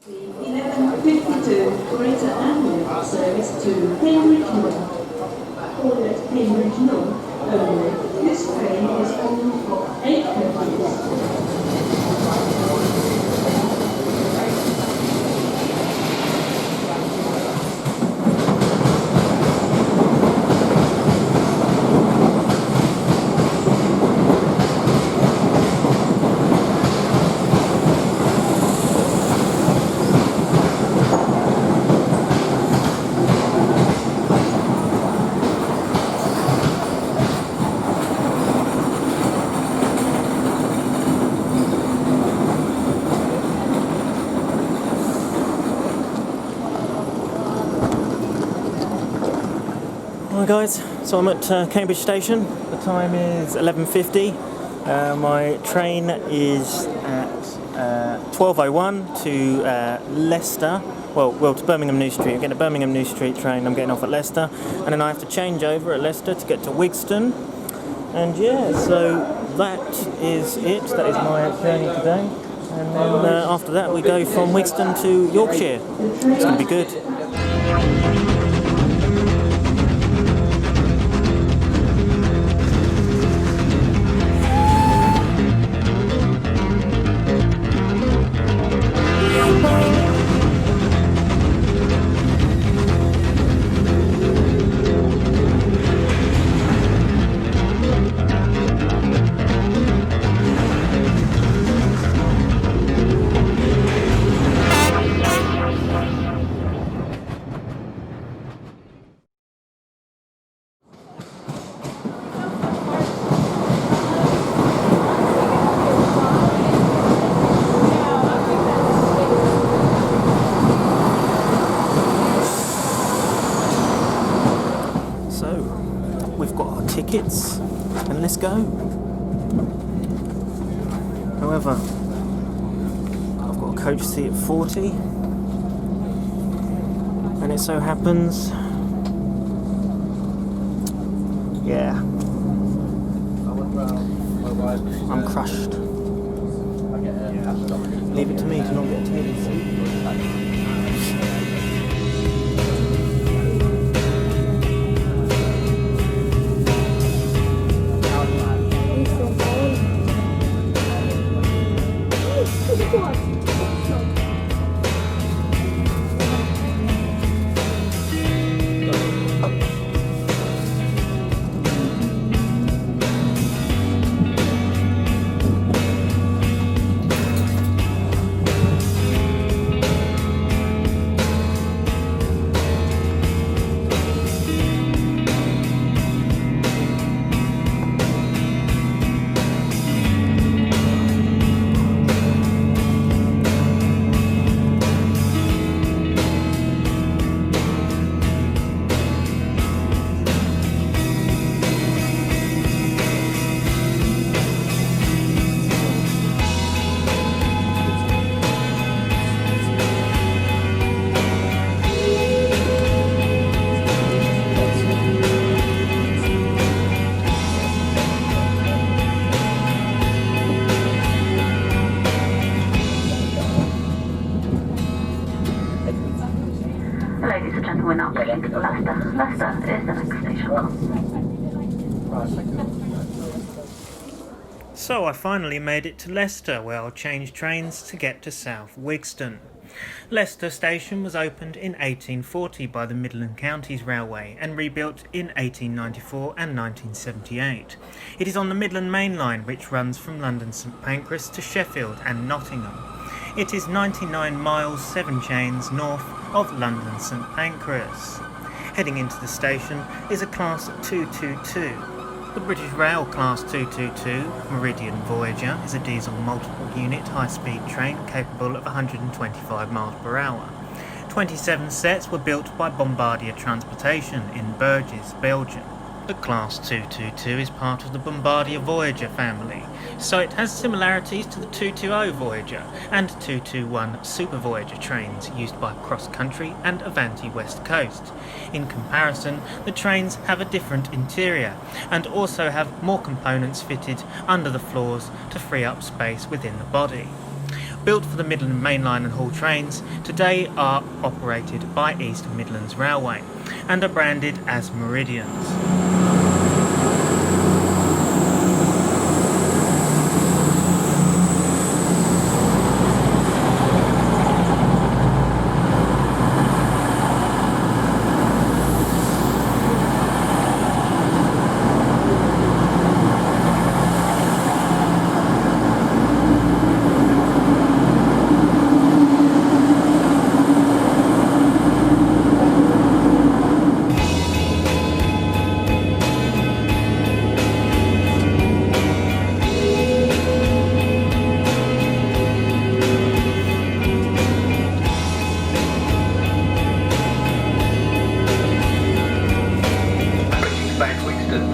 11:52 Greater Annual service to Cambridge North. Ordered Cambridge North only. This train is on for 8 coaches. Hi guys, so I'm at Cambridge Station. The time is 11:50. My train is at 12:01 to Leicester. Well, to Birmingham New Street. I'm getting a Birmingham New Street train. I'm getting off at Leicester, and then I have to change over at Leicester to get to Wigston. And yeah, so that is it. That is my journey today. And then after that, we go from Wigston to Yorkshire. It's going to be good. We've got our tickets and let's go. However, I've got a coach seat at 40 and it so happens, yeah, I'm crushed. Leave it to me to not get a table seat. Ladies and gentlemen, now proceeding to Leicester. Leicester is the next station. So I finally made it to Leicester, where I'll change trains to get to South Wigston. Leicester Station was opened in 1840 by the Midland Counties Railway and rebuilt in 1894 and 1978. It is on the Midland Main Line, which runs from London St Pancras to Sheffield and Nottingham. It is 99 miles 7 chains north of London St Pancras. Heading into the station is a Class 222. The British Rail Class 222 Meridian Voyager is a diesel multiple unit high-speed train capable of 125 miles per hour. 27 sets were built by Bombardier Transportation in Burgess, Belgium. The Class 222 is part of the Bombardier Voyager family, so it has similarities to the 220 Voyager and 221 Super Voyager trains used by Cross Country and Avanti West Coast. In comparison, the trains have a different interior and also have more components fitted under the floors to free up space within the body. built for the Midland Main Line and Hall trains, today are operated by East Midlands Railway and are branded as Meridians.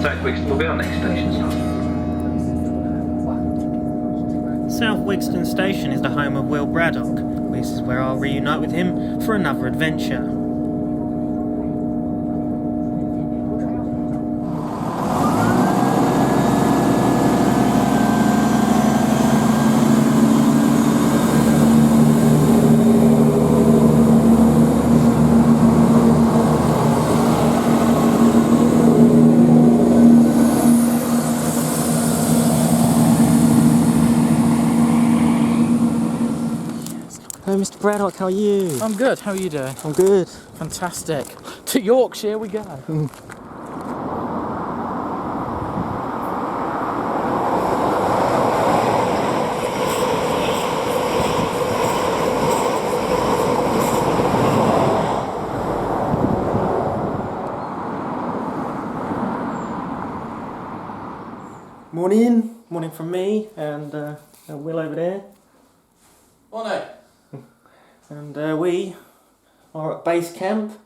South Wixton will be our next station stop. South Wixton Station is the home of Will Braddock. This is where I'll reunite with him for another adventure. Hello, Mr. Braddock, how are you? I'm good, how are you doing? I'm good. Fantastic. To Yorkshire we go. Morning from me and Will over there. Morning. And we are at base camp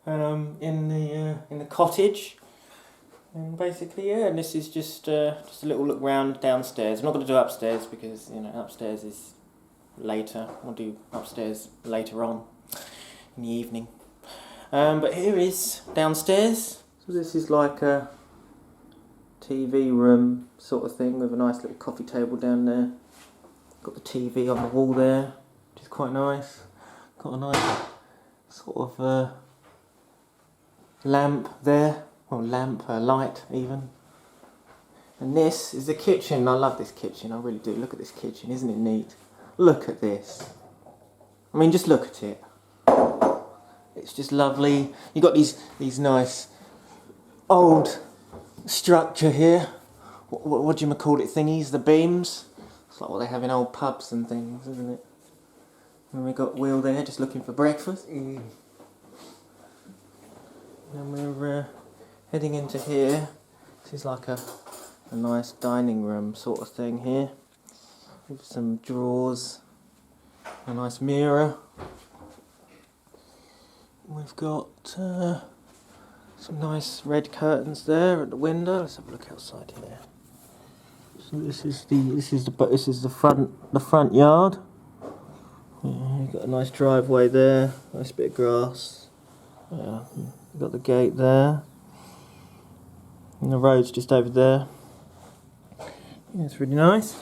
in the cottage, and basically and this is just a little look round downstairs. I'm not going to do upstairs because upstairs is later. I'll do upstairs later on in the evening. But here is downstairs. So this is like a TV room sort of thing with a nice little coffee table down there. Got the TV on the wall there, which is quite nice. Got a nice sort of lamp there, or light even. And this is the kitchen. I love this kitchen, I really do. Look at this kitchen, isn't it neat? Look at this. I mean, just look at it. It's just lovely. You've got these nice old structure here. What do you call it thingies? The beams. It's like what they have in old pubs and things, isn't it? And we got Will there just looking for breakfast. And we're heading into here. This is like a nice dining room sort of thing here. With some drawers, a nice mirror. We've got some nice red curtains there at the window. Let's have a look outside here. So this is the front yard. Yeah, you've got a nice driveway there, nice bit of grass. Yeah, you've got the gate there. And the road's just over there. Yeah, it's really nice.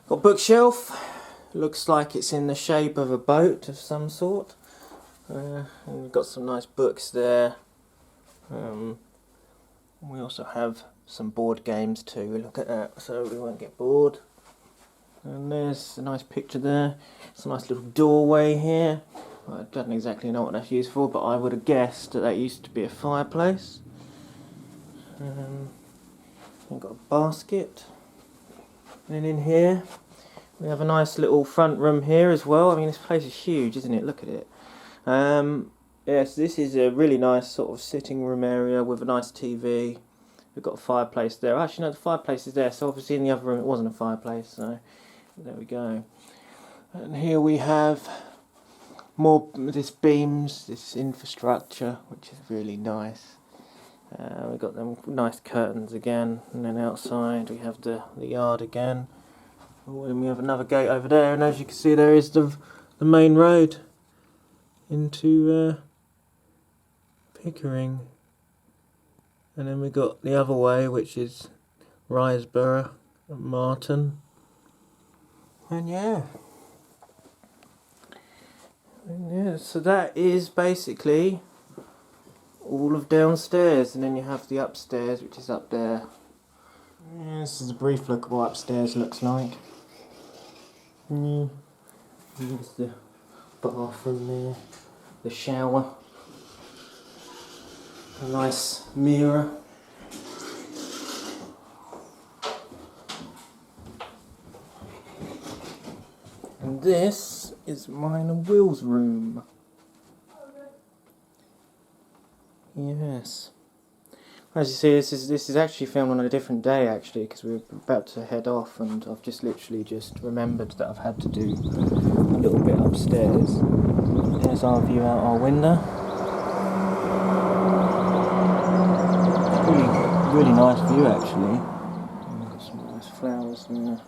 Got a bookshelf. Looks like it's in the shape of a boat of some sort. And we've got some nice books there. We also have some board games too. Look at that, so we won't get bored. And there's a nice picture there. It's a nice little doorway here. I don't exactly know what that's used for, but I would have guessed that used to be a fireplace. We've got a basket. And then in here, we have a nice little front room here as well. I mean, this place is huge, isn't it? Look at it. Yes, this is a really nice sort of sitting room area with a nice TV. We've got a fireplace there. Actually, no, the fireplace is there, so obviously in the other room it wasn't a fireplace, so there we go. And here we have more this beams, this infrastructure, which is really nice. We've got them nice curtains again, and then outside we have the yard again. And we have another gate over there, and as you can see there is the main road into Pickering. And then we got the other way, which is Risborough and Marton. And yeah, so that is basically all of downstairs, and then you have the upstairs, which is up there. Yeah, this is a brief look at what upstairs looks like. Here's the bathroom there, the shower, a nice mirror. And this is mine and Will's room. Yes. As you see, this is actually filmed on a different day actually, because we were about to head off, and I've just literally remembered that I've had to do a little bit upstairs. There's our view out our window. Really nice view actually. Got some nice flowers there.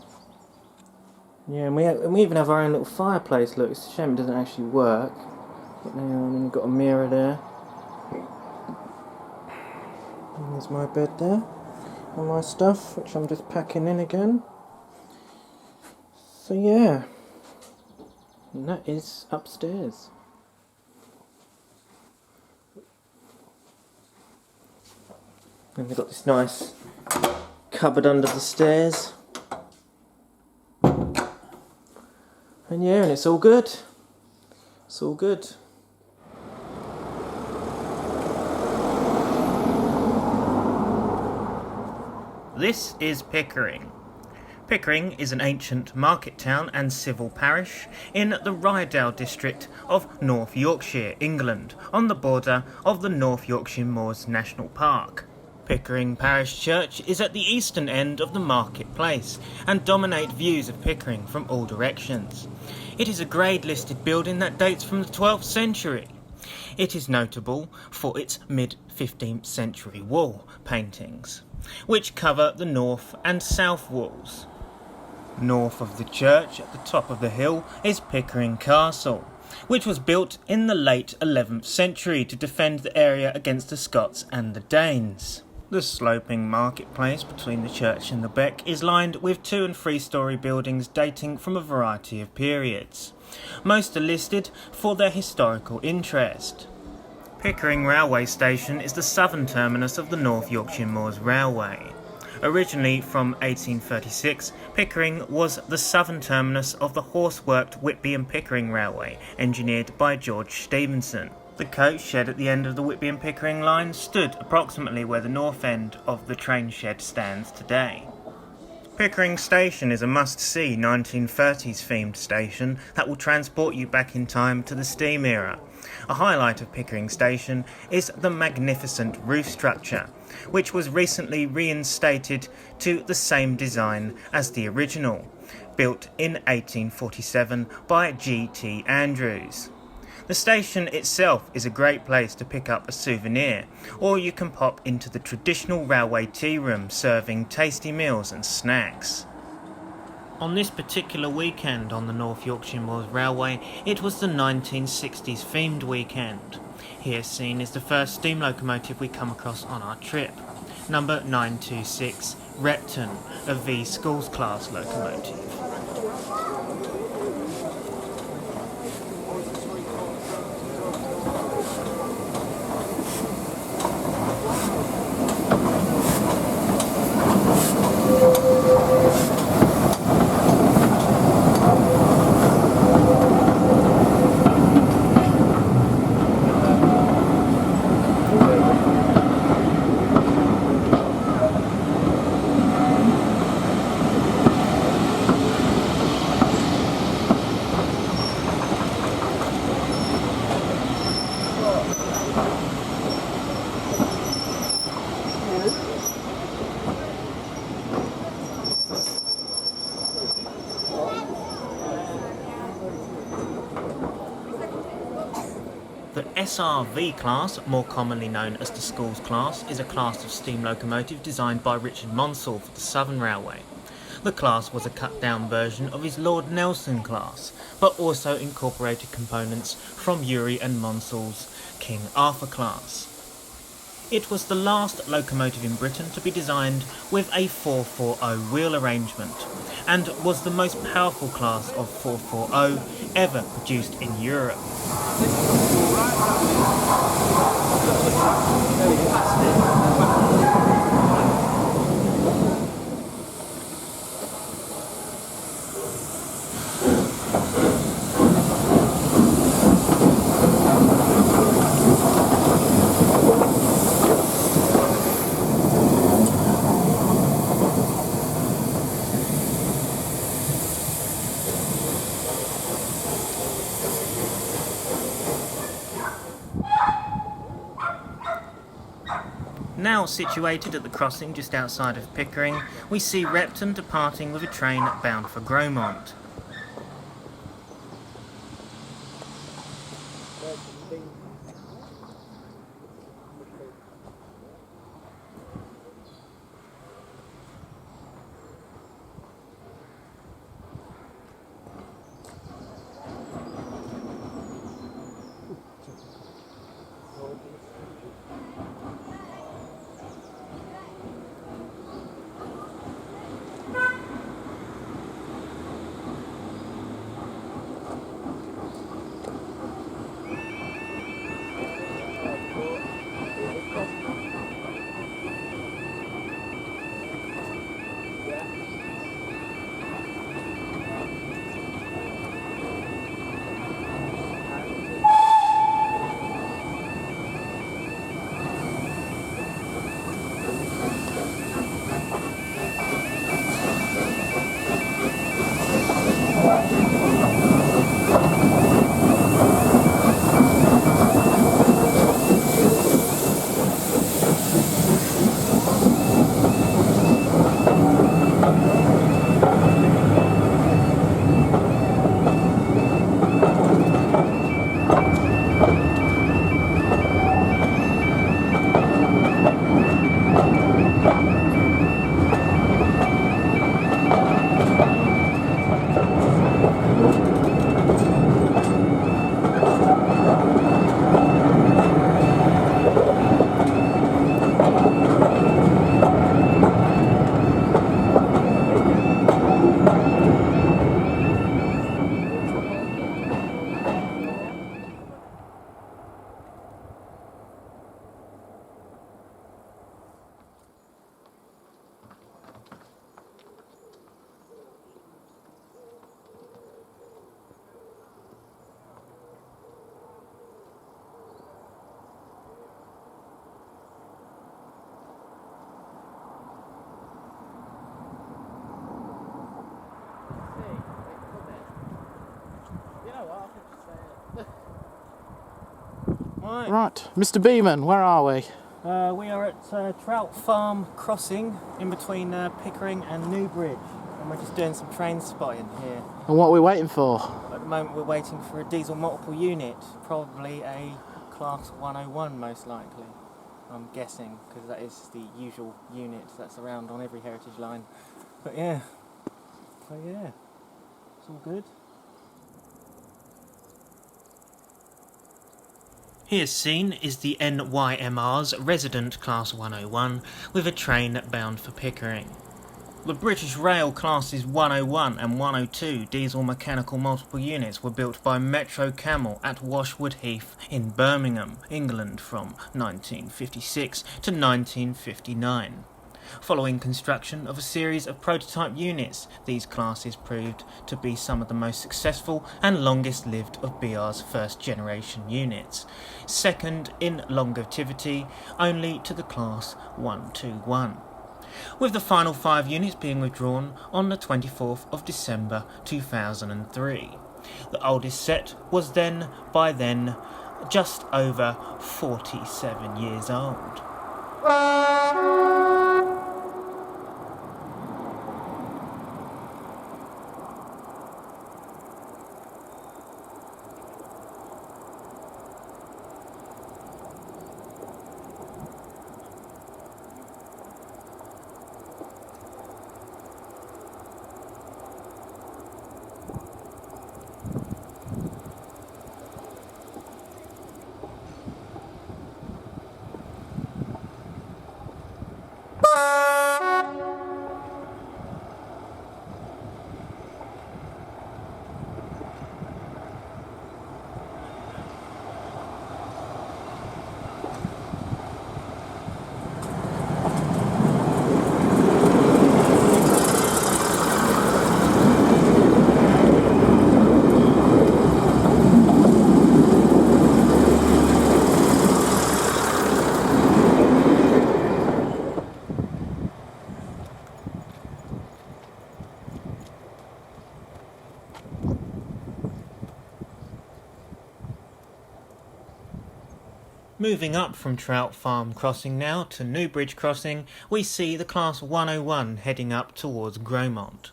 Yeah, and we even have our own little fireplace. Look, it's a shame it doesn't actually work. But then we've got a mirror there. And there's my bed there. And my stuff, which I'm just packing in again. So yeah. And that is upstairs. And we've got this nice cupboard under the stairs. And yeah, and it's all good. It's all good. This is Pickering. Pickering is an ancient market town and civil parish in the Ryedale district of North Yorkshire, England, on the border of the North Yorkshire Moors National Park. Pickering Parish Church is at the eastern end of the marketplace and dominate views of Pickering from all directions. It is a grade listed building that dates from the 12th century. It is notable for its mid-15th century wall paintings, which cover the north and south walls. North of the church, at the top of the hill, is Pickering Castle, which was built in the late 11th century to defend the area against the Scots and the Danes. The sloping marketplace between the church and the beck is lined with 2- and 3-storey buildings dating from a variety of periods. Most are listed for their historical interest. Pickering Railway Station is the southern terminus of the North Yorkshire Moors Railway. Originally from 1836, Pickering was the southern terminus of the horse-worked Whitby and Pickering Railway, engineered by George Stephenson. The coach shed at the end of the Whitby and Pickering line stood approximately where the north end of the train shed stands today. Pickering Station is a must-see 1930s themed station that will transport you back in time to the steam era. A highlight of Pickering Station is the magnificent roof structure, which was recently reinstated to the same design as the original, built in 1847 by G.T. Andrews. The station itself is a great place to pick up a souvenir, or you can pop into the traditional railway tea room serving tasty meals and snacks. On this particular weekend on the North Yorkshire Moors Railway, it was the 1960s themed weekend. Here seen is the first steam locomotive we come across on our trip, number 926 Repton, a V Schools class locomotive. The SRV class, more commonly known as the Schools class, is a class of steam locomotive designed by Richard Monsell for the Southern Railway. The class was a cut-down version of his Lord Nelson class, but also incorporated components from Urey and Monsell's King Arthur class. It was the last locomotive in Britain to be designed with a 440 wheel arrangement, and was the most powerful class of 440 ever produced in Europe. Now situated at the crossing just outside of Pickering, we see Repton departing with a train bound for Gromont. Right, Mr. Beamon, where are we? We are at Trout Farm Crossing in between Pickering and Newbridge, and we're just doing some train spotting here. And what are we waiting for? At the moment we're waiting for a diesel multiple unit, probably a Class 101 most likely, I'm guessing, because that is the usual unit that's around on every heritage line. But yeah, so yeah, it's all good. Here seen is the NYMR's resident Class 101 with a train bound for Pickering. The British Rail Classes 101 and 102 diesel mechanical multiple units were built by Metro Camel at Washwood Heath in Birmingham, England from 1956 to 1959. Following construction of a series of prototype units, these classes proved to be some of the most successful and longest lived of BR's first generation units, second in longevity only to the Class 121, with the final 5 units being withdrawn on the 24th of December 2003. The oldest set was by then just over 47 years old. Moving up from Trout Farm Crossing now to Newbridge Crossing, we see the Class 101 heading up towards Gromont.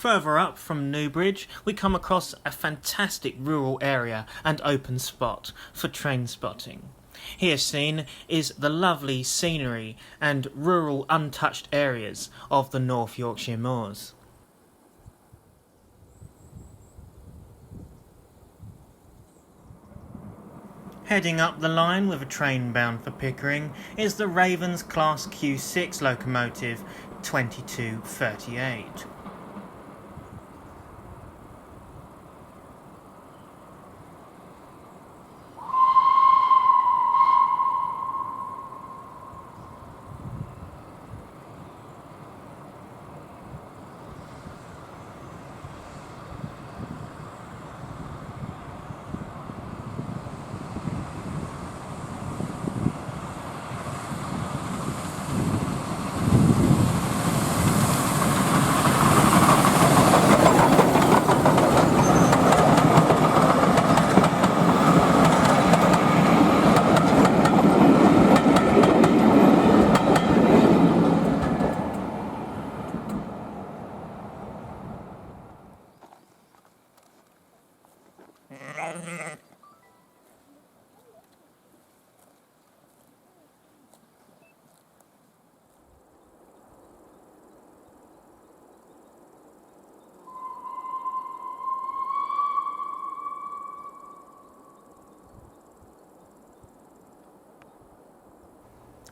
Further up from Newbridge, we come across a fantastic rural area and open spot for train spotting. Here seen is the lovely scenery and rural untouched areas of the North Yorkshire Moors. Heading up the line with a train bound for Pickering is the Ravens Class Q6 locomotive 2238.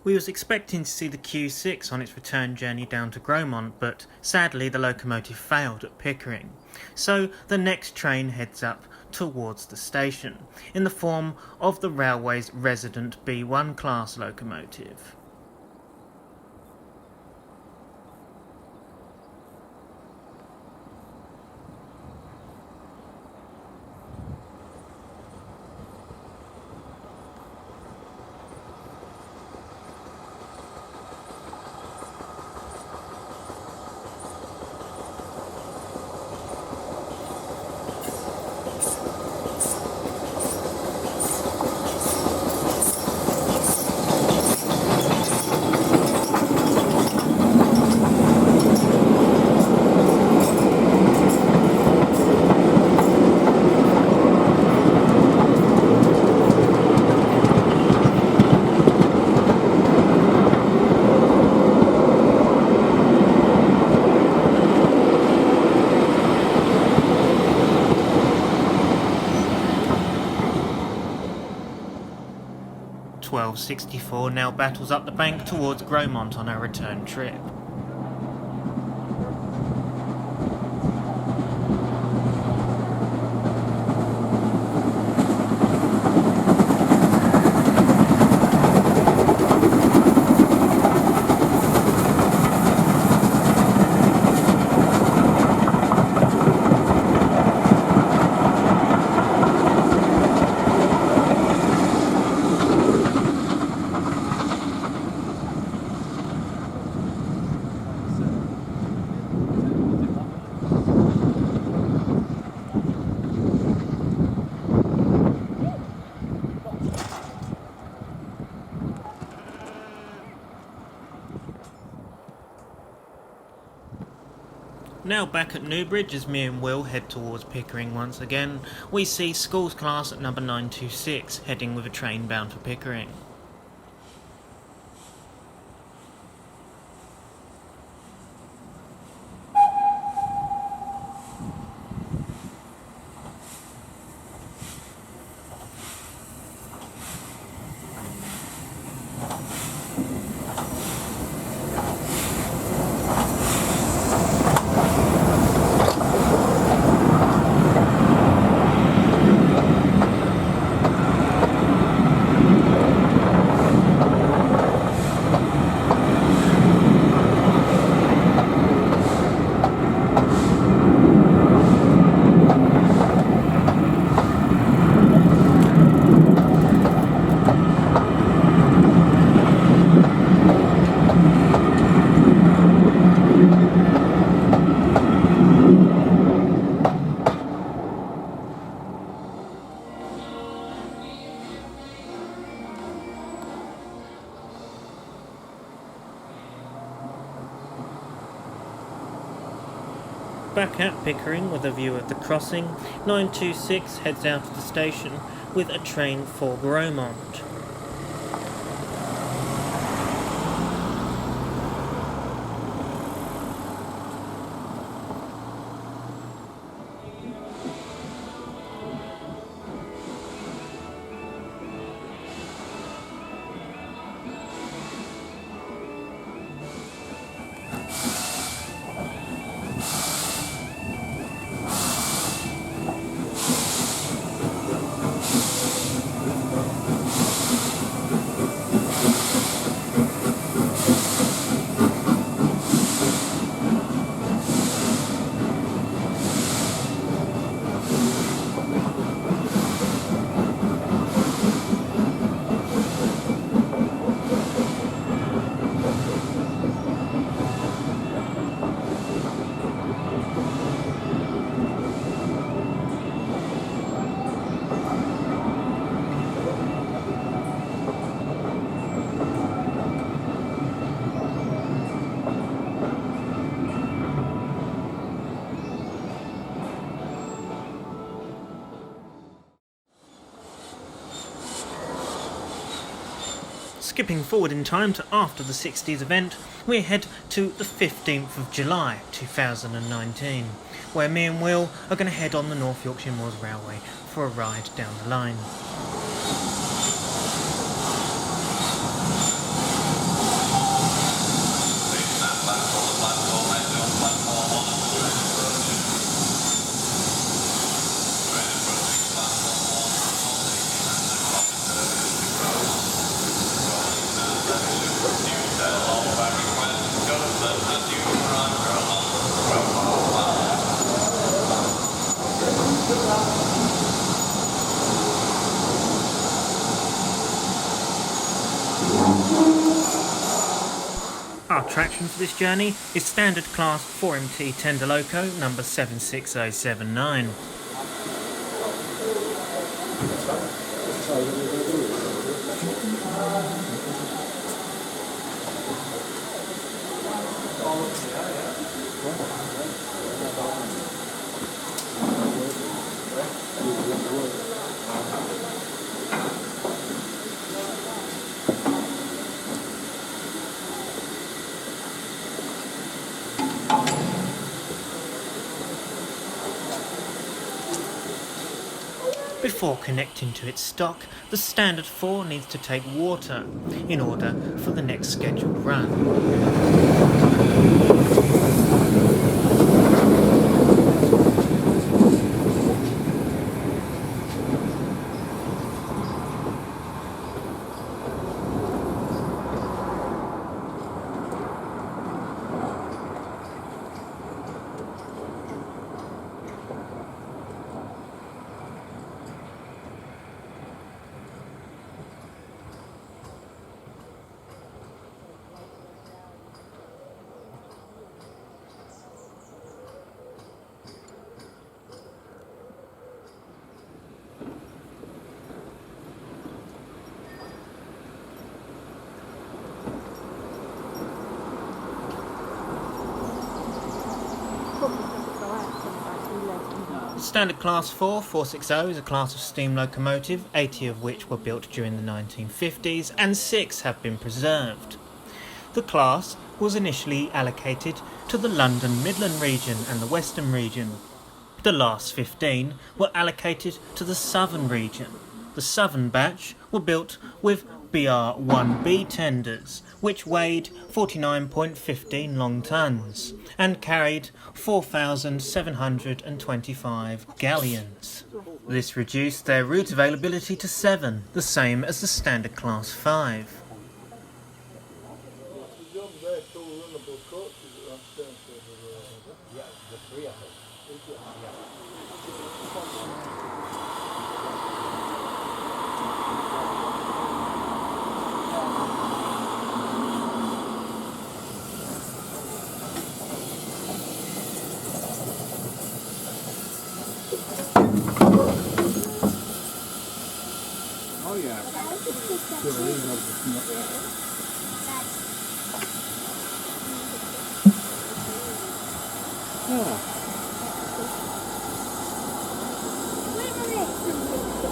We was expecting to see the Q6 on its return journey down to Gromont, but sadly the locomotive failed at Pickering. So the next train heads up towards the station, in the form of the railway's resident B1 class locomotive. .64 now battles up the bank towards Gromont on her return trip. Now back at Newbridge, as me and Will head towards Pickering once again, we see schools class at number 926 heading with a train bound for Pickering. Back at Pickering with a view of the crossing, 926 heads out of the station with a train for Gromont. Skipping forward in time to after the 60s event, we head to the 15th of July 2019, where me and Will are going to head on the North Yorkshire Moors Railway for a ride down the line. Our attraction for this journey is standard class 4MT tender loco number 76079. Before connecting to its stock, the Standard 4 needs to take water in order for the next scheduled run. Standard Class 4 460 is a class of steam locomotive, 80 of which were built during the 1950s and 6 have been preserved. The class was initially allocated to the London Midland region and the Western region. The last 15 were allocated to the Southern region. The Southern batch were built with BR-1B tenders, which weighed 49.15 long tons and carried 4,725 galleons. This reduced their route availability to 7, the same as the Standard Class 5.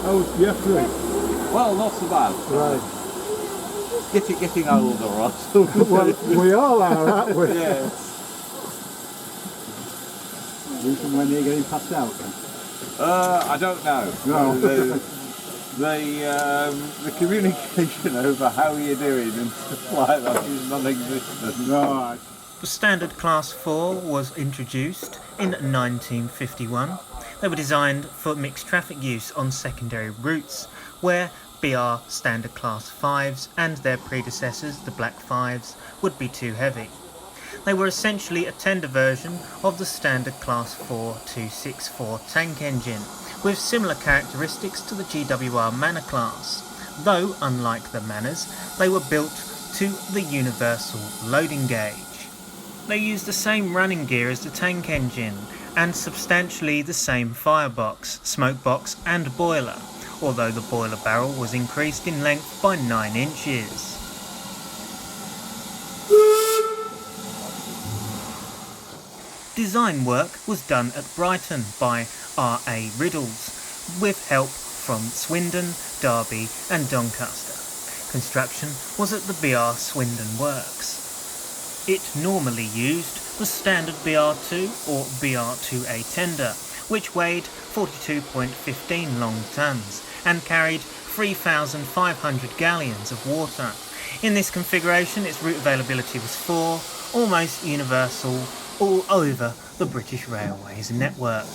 Oh, yeah, right. Well, not so bad. Right. Getting older, Ross. Well, we all are, aren't we? Yes. Reason when you're getting passed out then? I don't know. No. The communication over how you're doing and stuff like that is non-existent. Right. The Standard Class 4 was introduced in 1951. They were designed for mixed traffic use on secondary routes, where BR Standard Class 5s and their predecessors, the Black 5s, would be too heavy. They were essentially a tender version of the Standard Class 4 264 tank engine, with similar characteristics to the GWR Manor class, though, unlike the Manors, they were built to the universal loading gauge. They used the same running gear as the tank engine, and substantially the same firebox, smoke box and boiler, although the boiler barrel was increased in length by 9 inches. Design work was done at Brighton by R.A. Riddles, with help from Swindon, Derby and Doncaster. Construction was at the BR Swindon Works. It normally used the standard BR2 or BR2A tender, which weighed 42.15 long tons and carried 3,500 galleons of water. In this configuration, its route availability was 4, almost universal all over the British Railways network.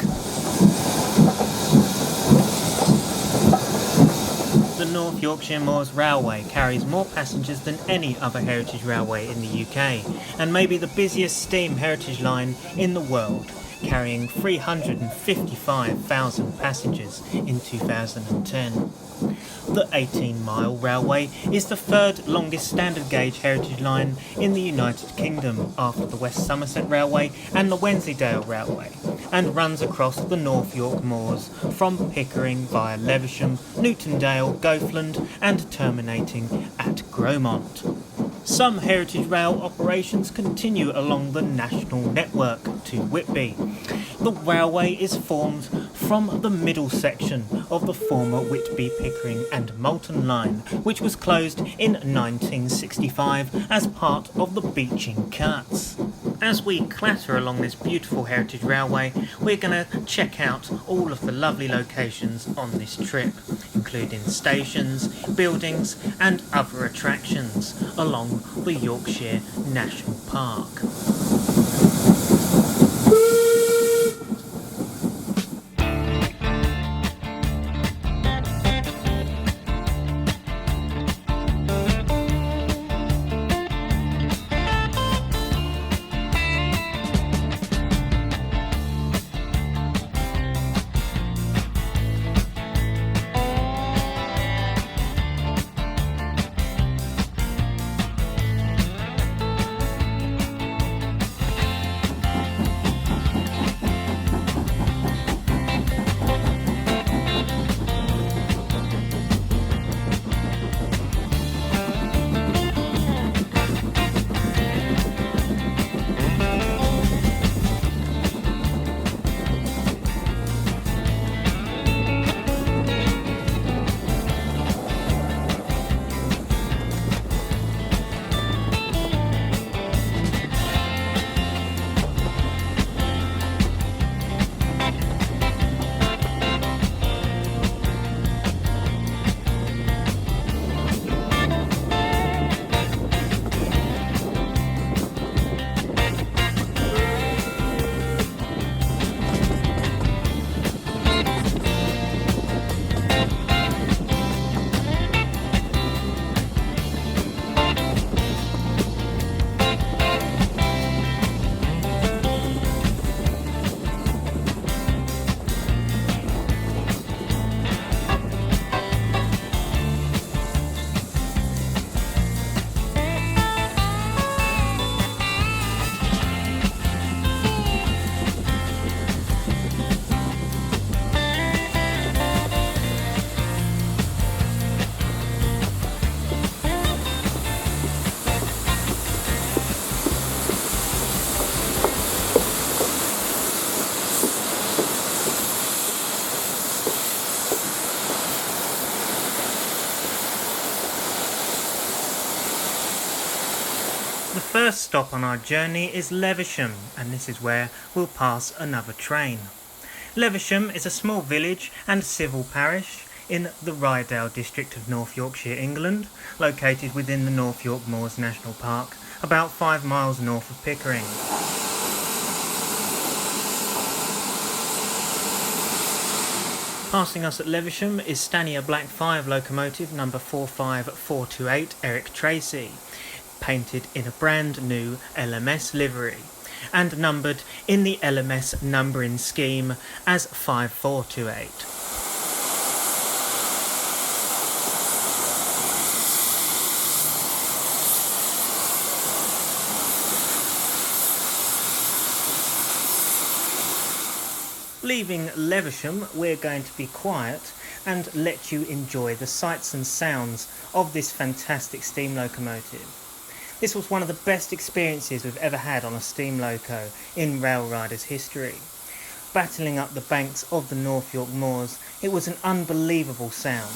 The North Yorkshire Moors Railway carries more passengers than any other heritage railway in the UK, and may be the busiest steam heritage line in the world, carrying 355,000 passengers in 2010. The 18-mile railway is the third longest standard gauge heritage line in the United Kingdom after the West Somerset Railway and the Wensleydale Railway, and runs across the North York Moors from Pickering via Levisham, Newtondale, Goathland and terminating at Gromont. Some heritage rail operations continue along the national network to Whitby. The railway is formed from the middle section of the former Whitby, Pickering and Moulton line, which was closed in 1965 as part of the Beeching Cuts. As we clatter along this beautiful heritage railway, we're going to check out all of the lovely locations on this trip, including stations, buildings and other attractions along the Yorkshire National Park. first stop on our journey is Levisham, and this is where we'll pass another train. Levisham is a small village and civil parish in the Ryedale district of North Yorkshire, England, located within the North York Moors National Park, about 5 miles north of Pickering. Passing us at Levisham is Stanier Black 5 locomotive number 45428 Eric Tracy, painted in a brand new LMS livery and numbered in the LMS numbering scheme as 5428. Leaving Levisham, we're going to be quiet and let you enjoy the sights and sounds of this fantastic steam locomotive. This was one of the best experiences we've ever had on a steam loco in Railriders history. Battling up the banks of the North York Moors, it was an unbelievable sound.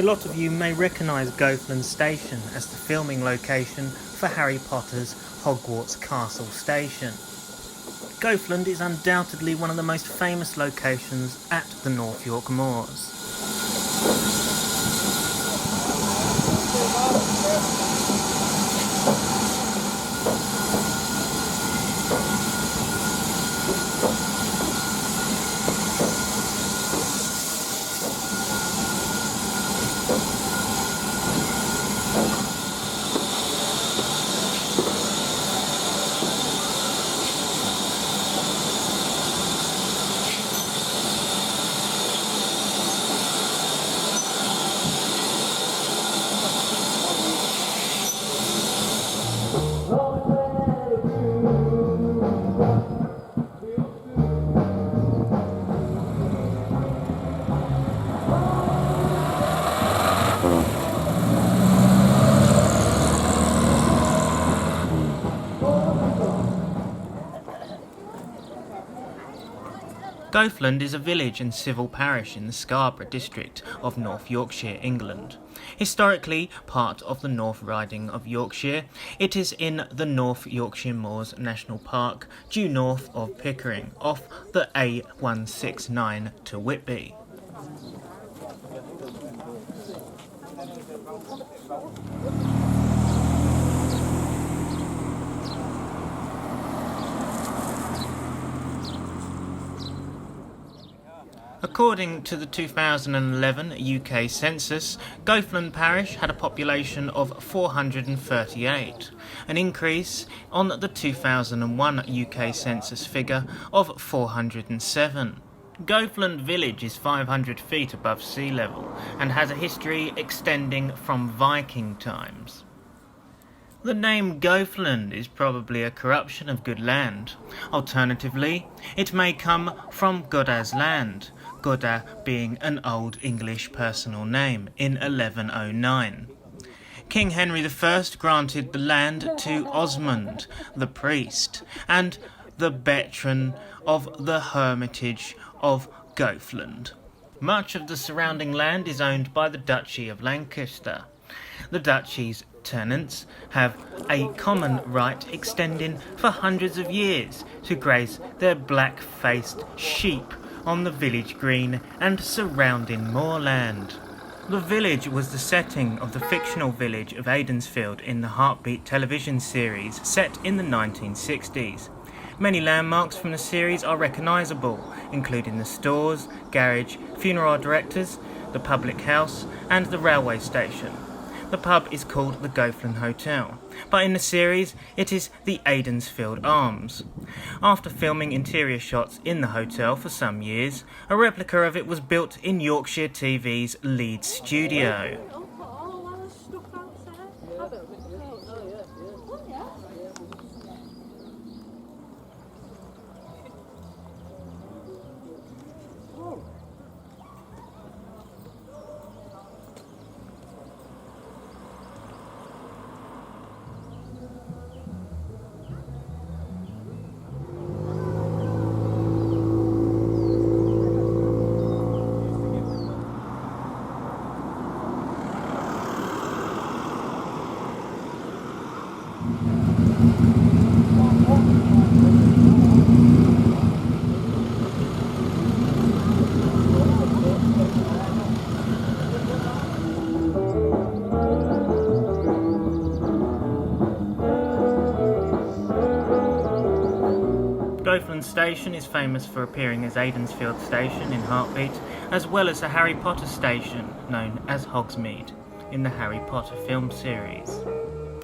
A lot of you may recognise Goathland Station as the filming location for Harry Potter's Hogwarts Castle Station. Goathland is undoubtedly one of the most famous locations at the North Yorkshire Moors. Goathland is a village and civil parish in the Scarborough district of North Yorkshire, England. Historically part of the North Riding of Yorkshire, it is in the North Yorkshire Moors National Park, due north of Pickering, off the A169 to Whitby. According to the 2011 UK census, Goathland Parish had a population of 438, an increase on the 2001 UK census figure of 407. Goathland village is 500 feet above sea level and has a history extending from Viking times. The name Goathland is probably a corruption of good land. Alternatively, it may come from Godda's land, Godda being an Old English personal name in 1109. King Henry I granted the land to Osmond, the priest, and the veteran of the Hermitage of Goathland. Much of the surrounding land is owned by the Duchy of Lancaster. The duchy's tenants have a common right extending for hundreds of years to graze their black-faced sheep on the village green and surrounding moorland. The village was the setting of the fictional village of Aidensfield in the Heartbeat television series set in the 1960s. Many landmarks from the series are recognisable, including the stores, garage, funeral directors, the public house and the railway station. The pub is called the Goathland Hotel, but in the series it is the Aidensfield Arms. After filming interior shots in the hotel for some years, a replica of it was built in Yorkshire TV's Leeds studio. Goathland Station is famous for appearing as Aidensfield Station in Heartbeat, as well as the Harry Potter station, known as Hogsmeade, in the Harry Potter film series.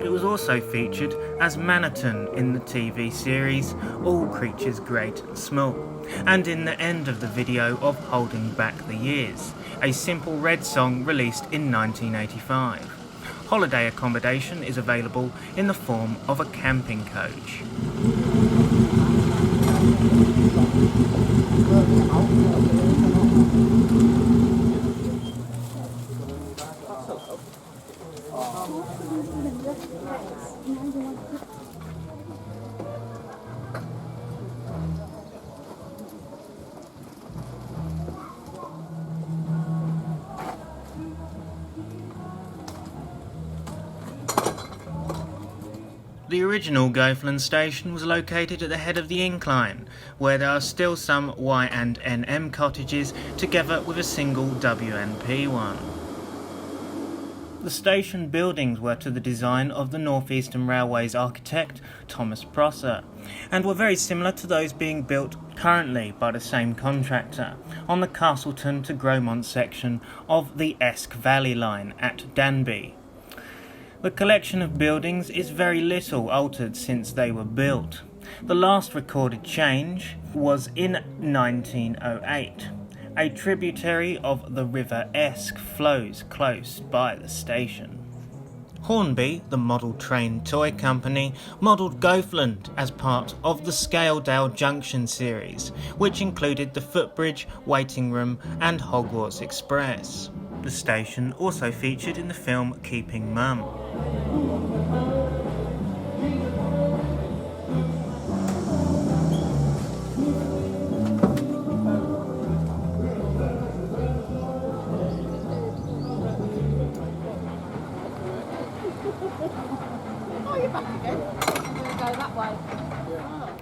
It was also featured as Maniton in the TV series All Creatures Great and Small, and in the end of the video of Holding Back the Years, a Simple Red song released in 1985. Holiday accommodation is available in the form of a camping coach. The original Goathland station was located at the head of the incline, where there are still some Y and NM cottages together with a single WNP one. The station buildings were to the design of the North Eastern Railway's architect Thomas Prosser, and were very similar to those being built currently by the same contractor on the Castleton to Gromont section of the Esk Valley line at Danby. The collection of buildings is very little altered since they were built. The last recorded change was in 1908. A tributary of the River Esk flows close by the station. Hornby, the model train toy company, modelled Goathland as part of the Scaledale Junction series, which included the footbridge, waiting room and Hogwarts Express. The station also featured in the film Keeping Mum.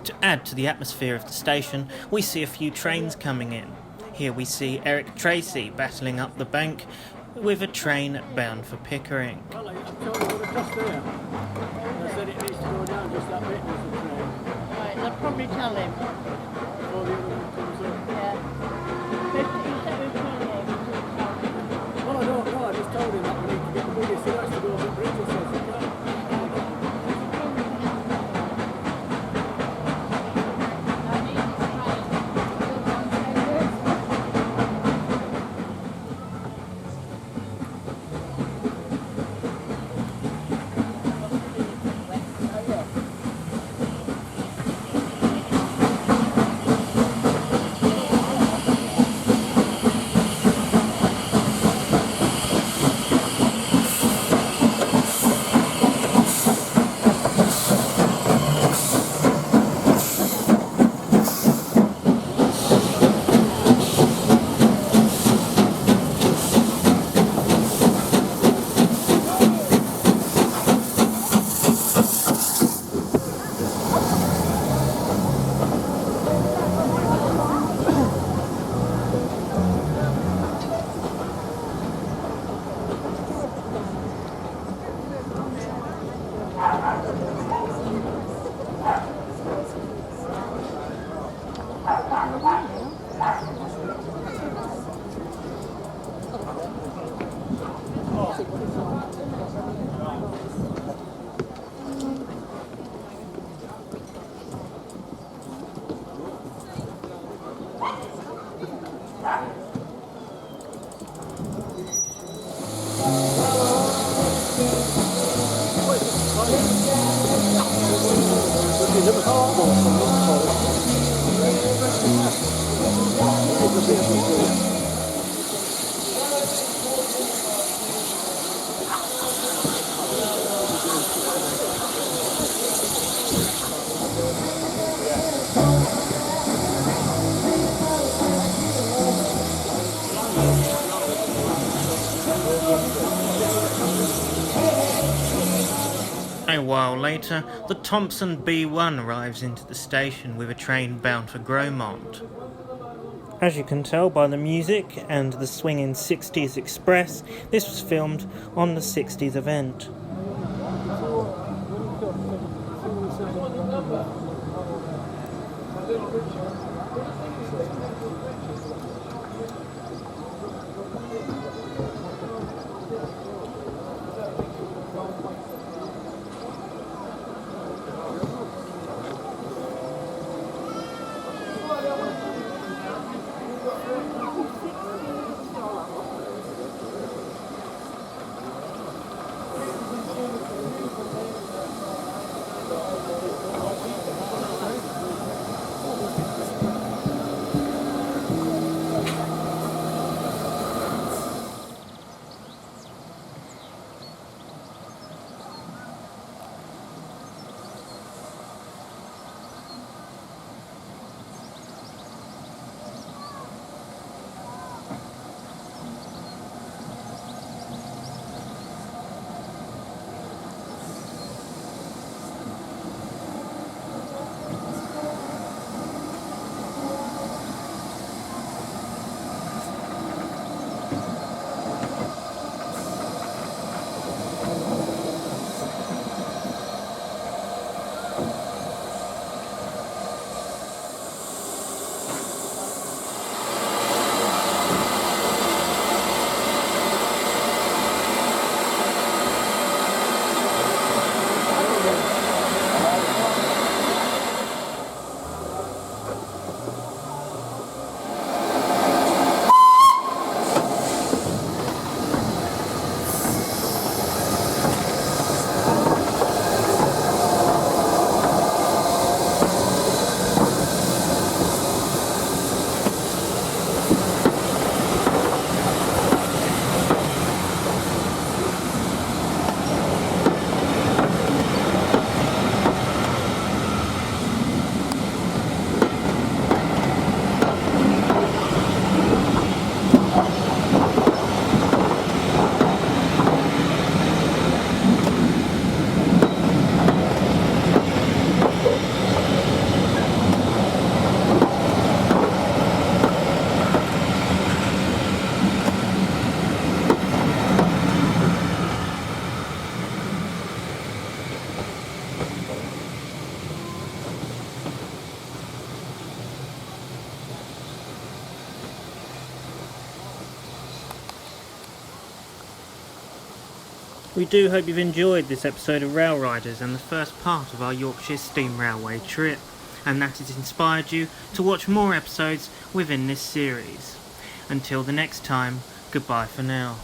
To add to the atmosphere of the station, we see a few trains coming in. Here we see Eric Tracy battling up the bank with a train bound for Pickering. Well, I told you what it cost there. I said it needs to go down just that bit as the train. Right, they'll probably tell him. Before the other one comes up. Yeah. 50, he said we'd tell him. Well, I don't know. I just told him that we need to get the biggest. He likes to go over the bridge or something. A while later, the Thompson B1 arrives into the station with a train bound for Gromont. As you can tell by the music and the swinging 60s Express, this was filmed on the 60s event. We do hope you've enjoyed this episode of Railriders and the first part of our Yorkshire Steam Railway trip, and that has inspired you to watch more episodes within this series. Until the next time, goodbye for now.